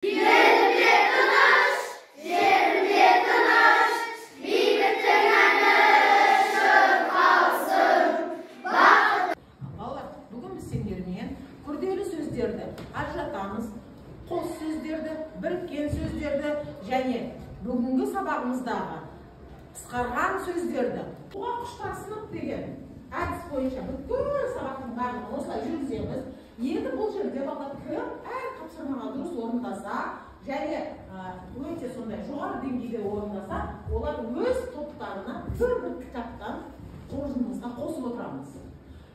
Күрделі сөздерді ажыратамыз, қос сөздерді, біріккен сөздерді және бүгінгі сабағымыздағы қысқарған сөздерді оға құштасынып деген әдіс бойынша бүткіл сабақтың барлығын осылай жүргіземіз. Енді бұл жерде балалар кім әр тапсырмаға дұрыс орындаса және өте сондай жоғары деңгейде орындаса, олар өз топтарына бір кітаптан қоржынымызға қосып отырамыз.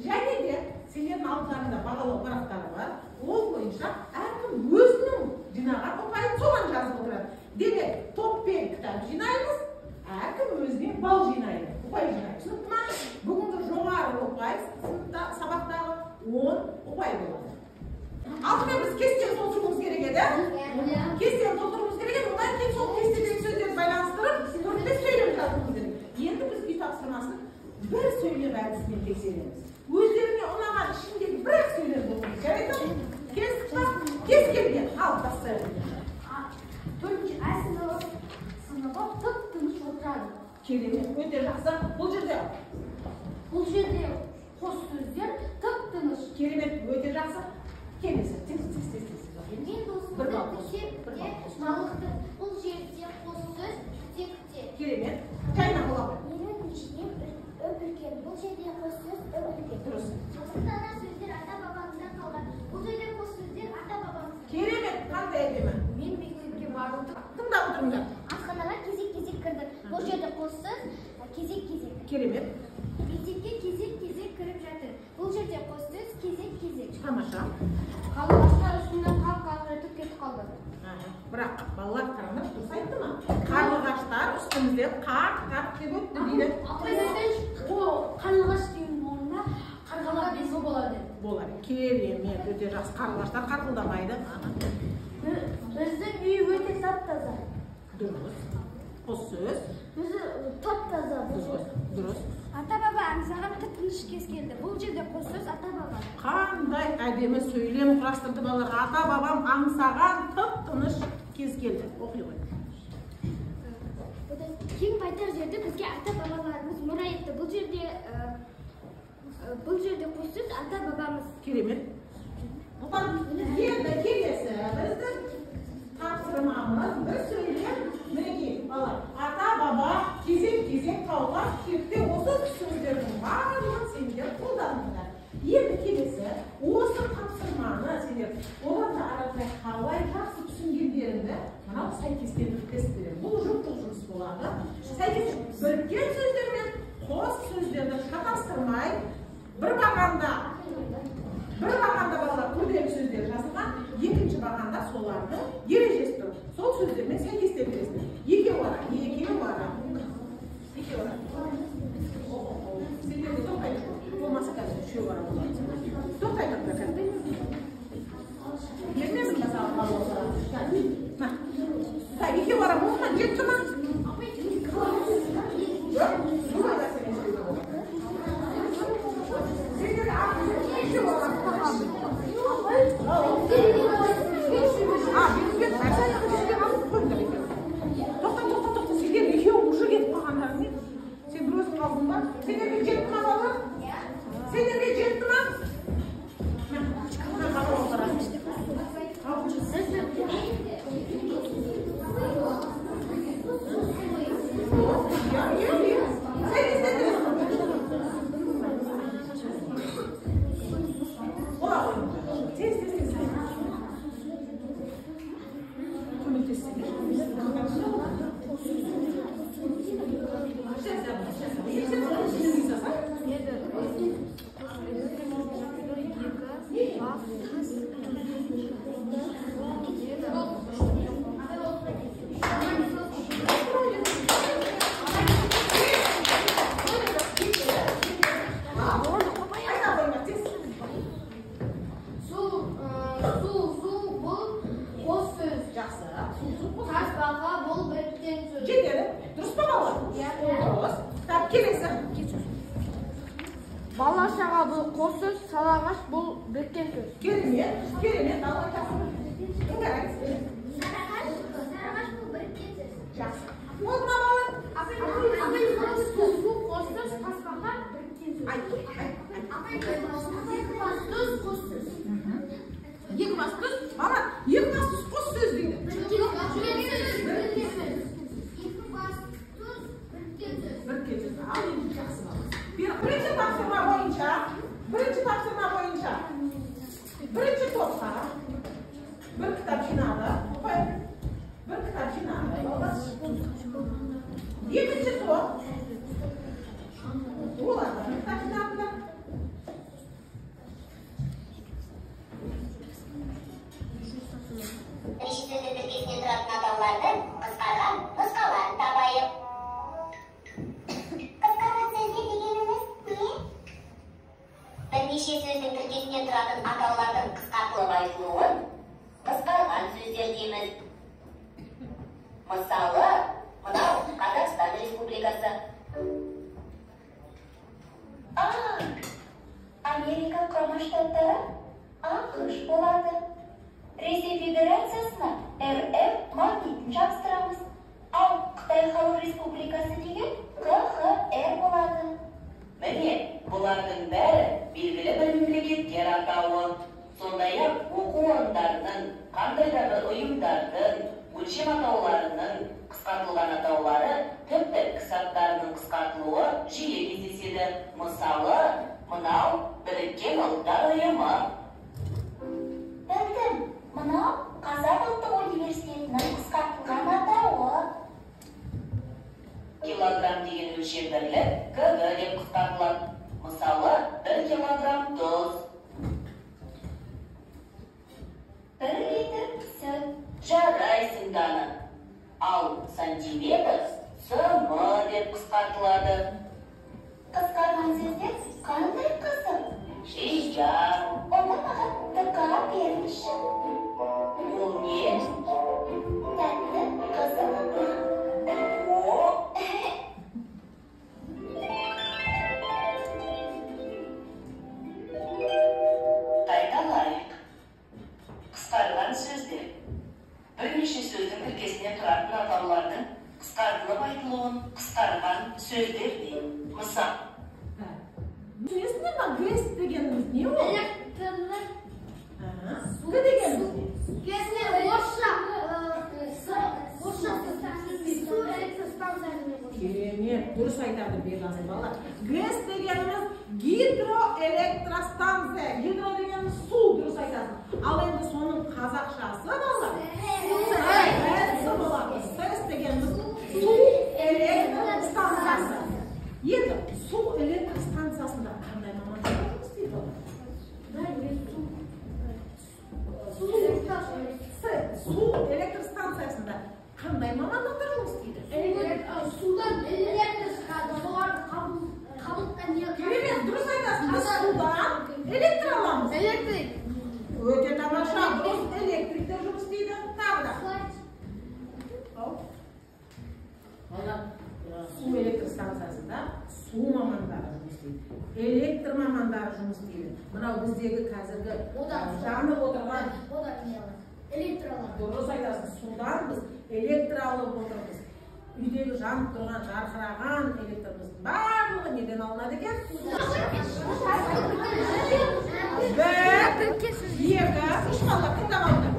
Және де сендердің алдыңдарында бағалау парақтары бар. Ол бойынша әркім өзінің жинаған ұпайын соған жазып отырады. Демек, топпен кітап жинаймыз, әркім өзіне бал жинайды, ұпай жинайды. Түсінікті ме? Бүгінгі жоғары ұпай сыныпта сабақтағы 10 ұпай болады. Алдымен біз кестені толтыруымыз керек еді. Кестені толтыруымыз керек еді. Одан кейін сол кестедегі сөздерді байланыстырып, төртте сөйлем жазуымыз керек. Енді біз үй тапсырмасын бір сөйлем әдісімен тексереміз. Өздеріне ұнаған ішіндегі бір сөйлем болуы. Жарайды ма? Кез келген алып тастайық. Төртінші сыныбы тып-тыныш отырады. Керемет, өте жақсы. Бұл жерде қос сөздер тып-тыныш. Керемет, өте жақсы. Келесі, тез. Мен досымды мектепте жалықты. Бұл жерде қос сөз текте. Керемет. Жайна болады. Менің ішінен өпірген. Бұл жерде қос сөз өпірген. Дұрыс. Қазақстанда сөздер ата-бабамыздан қалған. Бұл жерде қос сөздер ата-бабамыздан. Керемет, қандай әдемі. Мен мектепке бардым. Тыңдап отырыңдар. Асханаға кезек-кезек кірдім. Бұл жерде қос сөз кезек-кезек. Керемет. Мектепке кезек-кезек кіріп жатыр. Бұл жерде қос сөз кезек-кезек. Тамаша. Қарлығаштар үстінен қақ-қақ етіп кетіп қалды. Бірақ балалар қараңдар, дұрыс айтты ма? Қарлығаштар үстімізден қақ-қақ деп өтті дейді. Қарлығаш деген орнына қарғалар безі болады. Болады. Керемет, өте жақсы. Қарлығаштар қарқылдамайды. Біздің үй өте тап-таза. Дұрыс. Қос сөз. Бізді тап-таза. Дұрыс. Ата-баба аңсаған тып-тыныш кез келді. Бұл жерде қос сөз ата-баба. Қандай әдемі сөйлем құрастырды балалар. Ата-бабам аңсаған тып-тыныш кез келді. Оқи ғой. Кең байтақ жерде бізге ата-бабаларымыз мұра етті. Бұл жерде қос сөз ата-бабамыз. Керемет. Бұған енді келесі біздің тапсырмамыз бір сөйлем. Мінекей балалар, ата-баба кезек-кезек таулар кепте осы сөздердің барлығын сендер қолданыңдар. Енді келесі осы тапсырманы сендер оларды арасында қалай жақсы түсінгендеріңді мынау сәйкестендіріп тест береді. Бұл жұптық жұмыс болады. Сәйкес біріккен сөздер мен қос сөздерді шатастырмай бір бағанда балалар күрделі сөздер жазылған, екінші бағанда соларды ережесі тұр. Сол сөздермен сәйкестендіресің. Екеу ара. Сендерде тоқтайды. Болмаса қазір үшеу ара болады. Тоқтайды қазір. Бермесін ба саған балалар? Екеу ара болды ма? Жетті ма? Бала-шаға бұл қос сөз, салағаш бұл біріккен сөз. Керемет. Екі бас түз, бала, екі бас түз қос сөз дейді. Біріккен сөз. Ал енді жақсы бала. Бірінші тапсырма бойынша бірінші топқа бір кітап жинады. Bir kitap jinadı. Екінші топ. Олар бір kitap jinadı. Бірінші сөзді тіркесінен тұратын атаулардың қысқарған нұсқаларын табайық. Қысқарған сөздер дегеніміз не? Бірнеше сөздің тіркесінен тұратын атаулардың қысқартылып айтылуын қысқарған сөздер дейміз. Мысалы, мынау Қазақстан Республикасы. Америка құрама штаттары ақш болады. Ресей Федерациясына РФ магнитін жабыстырамыз. Ал Қытай Халық Республикасы деген КХР болады. Міне, бұлардың бәрі белгілі бір мемлекеттер атауы. Сондай-ақ оқу орындарының, қандай да бір ұйымдардың, өлшем атауларының қысқартылған атаулары тіпті кісі аттарының қысқартылуы жиі кездеседі. Мысалы, мынау Біріккен Ұлттар Ұйымы. Білдім, мынау Қазақ ұлттық университетінің қысқартылған атауы. Килограмм деген өлшем бірлік КГ деп қысқартылады. Мысалы, 1 килограмм тұз. 1 литр сүт. Жарайсың дана. Ал сантиметр СМ деп қысқартылады. Қысқарған сөздер қандай қызық? Шейжан. Оны маған тұқа беріңізші. Бұл не? Тәтті қызық. О! Қайталайық. Қысқарған сөздер. Бірнеше сөздің тіркесінен тұратын атаулардың қысқартылып айтылуын қысқарған сөздер дейді. Мысал. Түсінесіңдер ма? ГЭС дегеніміз не ол? Электрлер. Г дегеніміз не? Кесіне орысша. Орысша су электростанциясымен. Керемет, дұрыс айтады Бекасыл бала. ГЭС дегеніміз гидроэлектростанция. Гидро дегеніміз су, дұрыс айтасың. Ал енді соның қазақшасы балалар. СЭС болады. СЭС дегеніміз су электростанциясы. Енді су электростанциясында қандай мамандар жұмыс істейді олар? Су электростанциясында қандай мамандықтар жұмыс істейді? Судан электр шығады. Соларды қабылдап Керемет, дұрыс айтасың. Біз судан электр аламыз. Электрик. Өте тамаша. Дұрыс, электриктер жұмыс істейді. Тағы да. Су электростанциясында су мамандары жұмыс істейді. Электр мамандары жұмыс істейді. Мынау біздегі қазіргі жанып отырған Электр алады. дұрыс айтасың. Судан біз электр алып отырмыз. Үйдегі жанып тұрған жарқыраған электріміздің барлығы неден алынады екен? Бір, екі, үш бала тыңдап алды.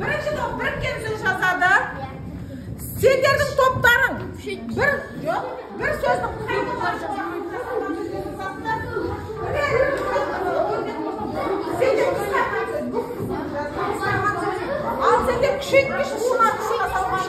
Бірінші топ біріккен сөз жазады. Сендердің топтарың бір сөздің ал сендер күшейтпеш оларды шыға салған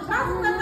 Жасында